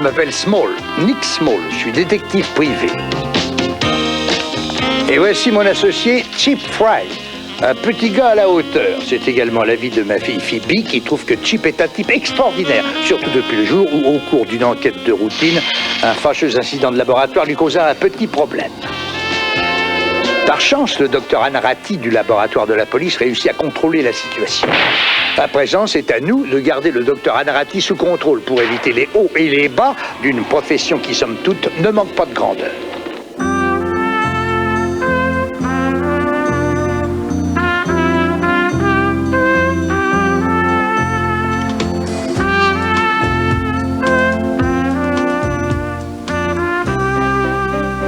m'appelle Small, Nick Small, je suis détective privé. Et voici mon associé Chip Fry, un petit gars à la hauteur. C'est également l'avis de ma fille Phoebe qui trouve que Chip est un type extraordinaire, surtout depuis le jour où, au cours d'une enquête de routine, un fâcheux incident de laboratoire lui causa un petit problème. Par chance, le docteur Anarati du laboratoire de la police réussit à contrôler la situation. À présent, c'est à nous de garder le docteur Anarati sous contrôle pour éviter les hauts et les bas d'une profession qui, somme toute, ne manque pas de grandeur.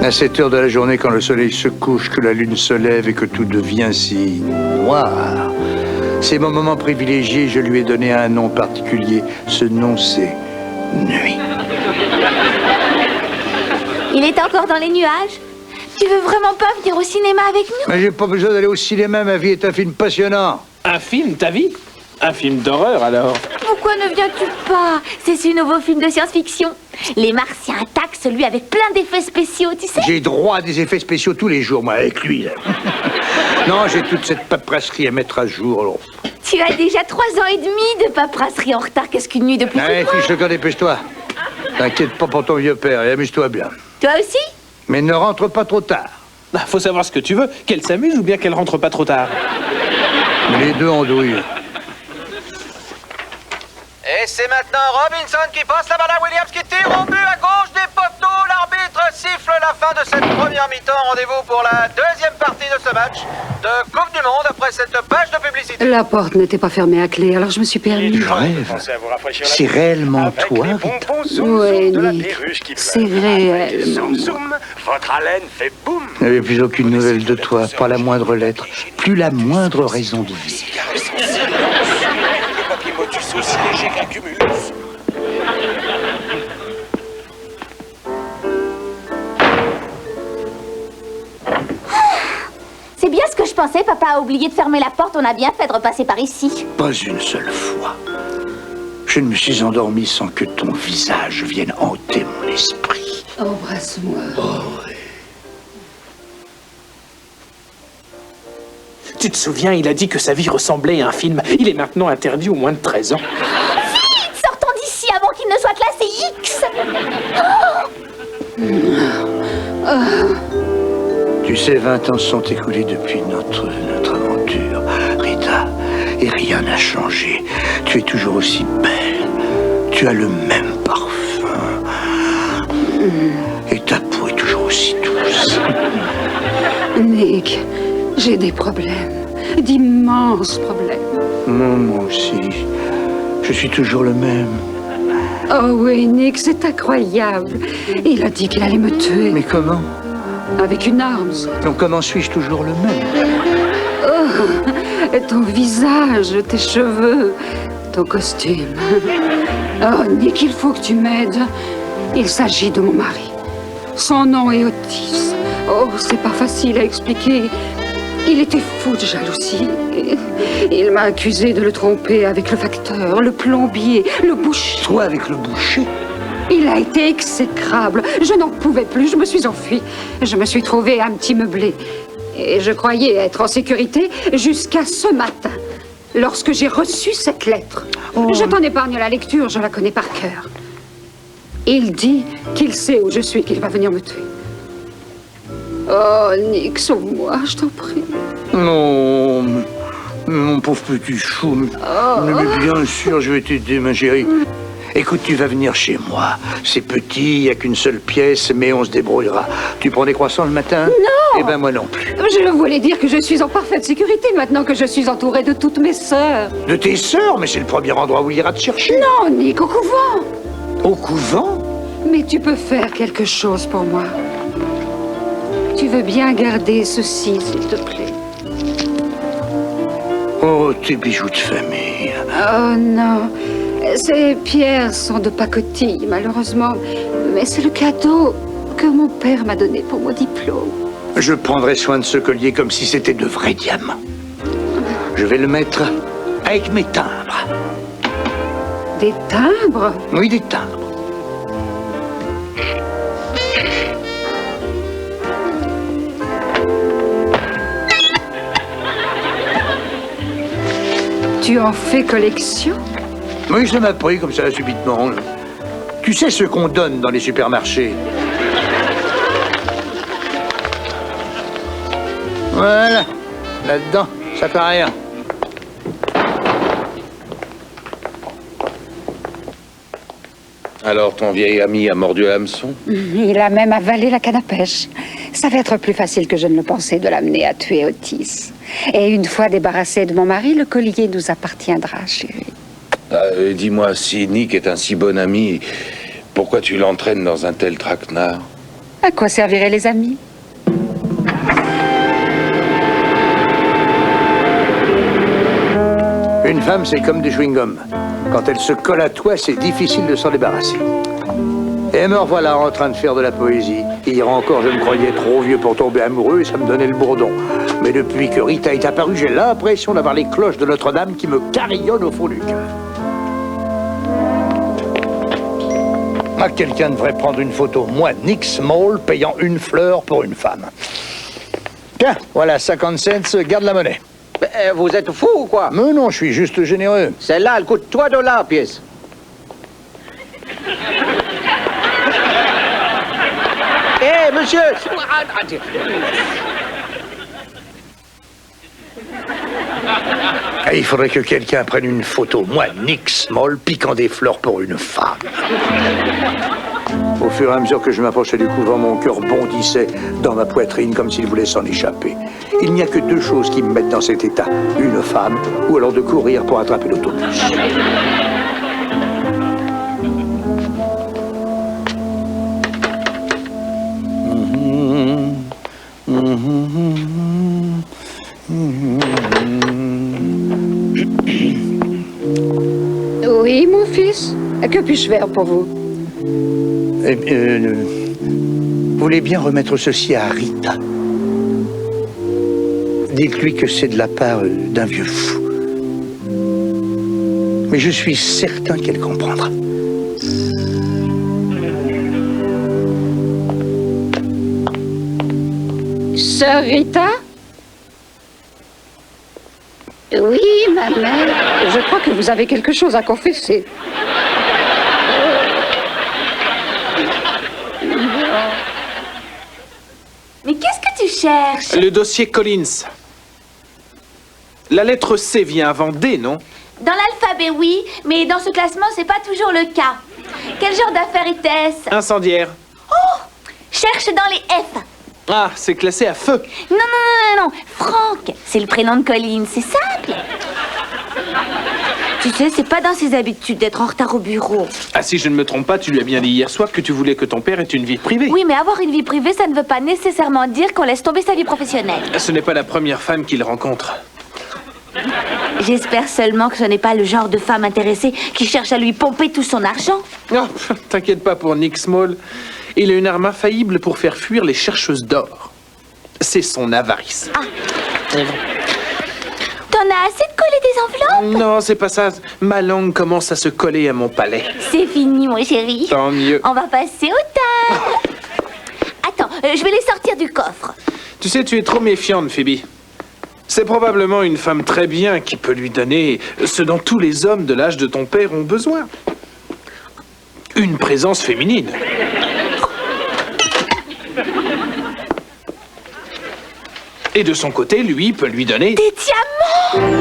À cette heure de la journée, quand le soleil se couche, que la lune se lève et que tout devient si noir, c'est mon moment privilégié, je lui ai donné un nom particulier. Ce nom, c'est Nuit. Il est encore dans les nuages? Tu veux vraiment pas venir au cinéma avec nous? Mais j'ai pas besoin d'aller au cinéma, ma vie est un film passionnant. Un film, ta vie? Un film d'horreur, alors? Pourquoi ne viens-tu pas? C'est ce nouveau film de science-fiction. Les Martiens attaquent, celui avec plein d'effets spéciaux, tu sais? J'ai droit à des effets spéciaux tous les jours, moi, avec lui, là. Non, j'ai toute cette paperasserie à mettre à jour, alors. Tu as déjà 3 ans et demi de paperasserie en retard. Qu'est-ce qu'une nuit de plus? Allez, fiche le camp, dépêche-toi. T'inquiète pas pour ton vieux père et amuse-toi bien. Toi aussi? Mais ne rentre pas trop tard. Ah, faut savoir ce que tu veux, qu'elle s'amuse ou bien qu'elle rentre pas trop tard. Les deux en douille. Et c'est maintenant Robinson qui passe la balle à Williams qui tire au but à gauche des poteaux. L'arbitre siffle la fin de cette première mi-temps. Rendez-vous pour la deuxième partie de ce match de Coupe du Monde après cette page de publicité. La porte n'était pas fermée à clé, alors je me suis permis. Tu rêves? C'est réellement toi, Rita? Oui, Nick, c'est réellement moi. Votre haleine fait boum. Je n'avais plus aucune nouvelle de toi, pas la moindre lettre, plus la moindre raison de vivre. Le papier motus aussi léger qu'un cumulus. C'est bien ce que je pensais. Papa a oublié de fermer la porte. On a bien fait de repasser par ici. Pas une seule fois. Je ne me suis endormi sans que ton visage vienne hanter mon esprit. Embrasse-moi. Tu te souviens, il a dit que sa vie ressemblait à un film. Il est maintenant interdit aux moins de 13 ans. Vite, sortons d'ici avant qu'il ne soit classé X. Tu sais, 20 ans se sont écoulés depuis notre aventure, Rita, et rien n'a changé. Tu es toujours aussi belle. Tu as le même parfum. Et ta peau est toujours aussi douce. Nick, j'ai des problèmes, d'immenses problèmes. Moi aussi. Je suis toujours le même. Oh oui, Nick, c'est incroyable. Il a dit qu'il allait me tuer. Mais comment? Avec une arme. Donc comment suis-je toujours le même? Oh, ton visage, tes cheveux, ton costume. Oh, Nick, il faut que tu m'aides. Il s'agit de mon mari. Son nom est Otis. Oh, c'est pas facile à expliquer. Il était fou de jalousie. Il m'a accusé de le tromper avec le facteur, le plombier, le boucher. Toi avec le boucher? Il a été exécrable. Je n'en pouvais plus. Je me suis enfuie. Je me suis trouvée un petit meublé. Et je croyais être en sécurité jusqu'à ce matin, lorsque j'ai reçu cette lettre. Oh. Je t'en épargne la lecture, je la connais par cœur. Il dit qu'il sait où je suis, qu'il va venir me tuer. Oh, Nick, sauve-moi, je t'en prie. Non, mon pauvre petit chou. Mais bien sûr, je vais t'aider, ma chérie. Écoute, tu vas venir chez moi. C'est petit, il n'y a qu'une seule pièce, mais on se débrouillera. Tu prends des croissants le matin? Non! Eh ben moi non plus. Je voulais dire que je suis en parfaite sécurité maintenant que je suis entourée de toutes mes sœurs. De tes sœurs? Mais c'est le premier endroit où il ira te chercher. Non, Nick, au couvent. Au couvent? Mais tu peux faire quelque chose pour moi. Tu veux bien garder ceci, s'il te plaît? Oh, tes bijoux de famille. Oh non, ces pierres sont de pacotille, malheureusement. Mais c'est le cadeau que mon père m'a donné pour mon diplôme. Je prendrai soin de ce collier comme si c'était de vrais diamants. Je vais le mettre avec mes timbres. Des timbres? Oui, des timbres. Tu en fais collection? Oui, ça m'a pris comme ça, subitement. Tu sais ce qu'on donne dans les supermarchés? Voilà, là-dedans, ça fait rien. Alors, ton vieil ami a mordu l'hameçon? Il a même avalé la canne à pêche. Ça va être plus facile que je ne le pensais de l'amener à tuer Otis. Et une fois débarrassé de mon mari, le collier nous appartiendra, chérie. Dis-moi, si Nick est un si bon ami, pourquoi tu l'entraînes dans un tel traquenard? À quoi serviraient les amis? Une femme, c'est comme des chewing-gums. Quand elle se colle à toi, c'est difficile de s'en débarrasser. Et me revoilà en train de faire de la poésie. Hier encore, je me croyais trop vieux pour tomber amoureux et ça me donnait le bourdon. Mais depuis que Rita est apparue, j'ai l'impression d'avoir les cloches de Notre-Dame qui me carillonnent au fond du cœur. Ah, quelqu'un devrait prendre une photo. Moi, Nick Small, payant une fleur pour une femme. Tiens, voilà, 50 cents, garde la monnaie. Vous êtes fou ou quoi? Mais non, je suis juste généreux. Celle-là, elle coûte $3 pièce. Hé, monsieur! Ah, il faudrait que quelqu'un prenne une photo. Moi, Nick Small, piquant des fleurs pour une femme. Au fur et à mesure que je m'approchais du couvent, mon cœur bondissait dans ma poitrine comme s'il voulait s'en échapper. Il n'y a que deux choses qui me mettent dans cet état. Une femme, ou alors de courir pour attraper l'autobus. Oui, mon fils. Que puis-je faire pour vous? Vous voulez bien remettre ceci à Rita? Dites-lui que c'est de la part d'un vieux fou. Mais je suis certain qu'elle comprendra. Sœur Rita? Oui, ma mère. Je crois que vous avez quelque chose à confesser. Mais qu'est-ce que tu cherches? Le dossier Collins. La lettre C vient avant D, non? Dans l'alphabet, oui, mais dans ce classement, c'est pas toujours le cas. Quel genre d'affaire était-ce? Incendiaire. Cherche dans les F. Ah, c'est classé à feu. Non, non, non, non, non. Franck, c'est le prénom de Colline, c'est simple. Tu sais, c'est pas dans ses habitudes d'être en retard au bureau. Ah, si je ne me trompe pas, tu lui as bien dit hier soir que tu voulais que ton père ait une vie privée. Oui, mais avoir une vie privée, ça ne veut pas nécessairement dire qu'on laisse tomber sa vie professionnelle. Ce n'est pas la première femme qu'il rencontre. J'espère seulement que ce n'est pas le genre de femme intéressée qui cherche à lui pomper tout son argent. Non, t'inquiète pas pour Nick Small. Il a une arme infaillible pour faire fuir les chercheuses d'or. C'est son avarice. Ah. T'en as assez de coller des enveloppes? Non, c'est pas ça. Ma langue commence à se coller à mon palais. C'est fini, mon chéri. Tant mieux. On va passer au table. Attends, je vais les sortir du coffre. Tu sais, tu es trop méfiante, Phoebe. C'est probablement une femme très bien qui peut lui donner ce dont tous les hommes de l'âge de ton père ont besoin. Une présence féminine. Et de son côté, lui peut lui donner... Des diamants!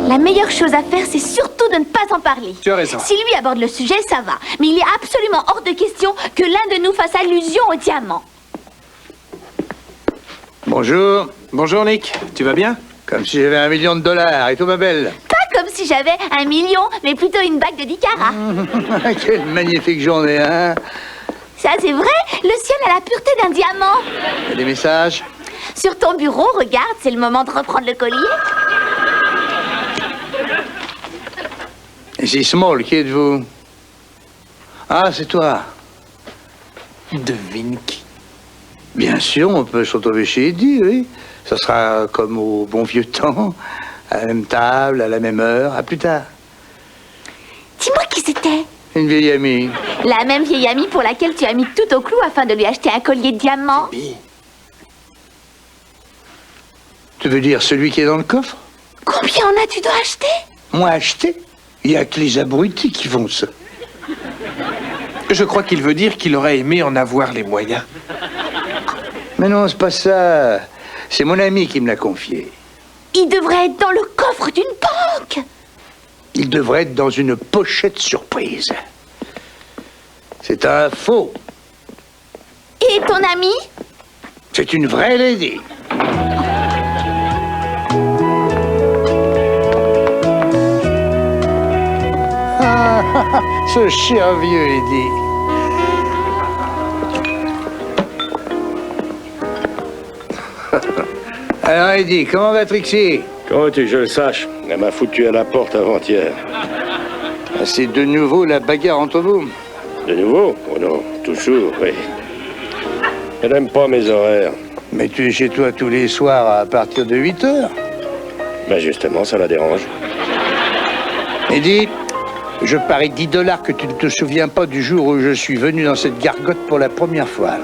La meilleure chose à faire, c'est surtout de ne pas en parler. Tu as raison. Si lui aborde le sujet, ça va. Mais il est absolument hors de question que l'un de nous fasse allusion au diamant. Bonjour. Bonjour, Nick. Tu vas bien? Comme si j'avais $1 million. Et tout, ma belle? Pas comme si j'avais 1 million, mais plutôt une bague de 10 carats. Quelle magnifique journée, hein? Ça, c'est vrai. Le ciel a la pureté d'un diamant. Il y a des messages? Sur ton bureau, regarde, c'est le moment de reprendre le collier. Ici Small, qui êtes-vous? Ah, c'est toi. Devine qui? Bien sûr, on peut se retrouver chez Eddie, oui. Ça sera comme au bon vieux temps, à la même table, à la même heure. À plus tard. Dis-moi qui c'était. Une vieille amie. La même vieille amie pour laquelle tu as mis tout au clou afin de lui acheter un collier de diamants. Tu veux dire celui qui est dans le coffre? Combien en as-tu dois acheter? Moi, acheter? Il n'y a que les abrutis qui font ça. Je crois qu'il veut dire qu'il aurait aimé en avoir les moyens. Mais non, c'est pas ça. C'est mon ami qui me l'a confié. Il devrait être dans le coffre d'une banque. Il devrait être dans une pochette surprise. C'est un faux. Et ton ami? C'est une vraie lady. Ce cher vieux Eddie. Alors Eddie, comment va Trixie? Comment veux-tu que je le sache? Elle m'a foutu à la porte avant-hier. Ah, c'est de nouveau la bagarre entre vous. De nouveau? Oh non, toujours, oui. Elle n'aime pas mes horaires. Mais tu es chez toi tous les soirs à partir de 8 heures. Ben justement, ça la dérange. Eddie, je parie $10 que tu ne te souviens pas du jour où je suis venu dans cette gargote pour la première fois.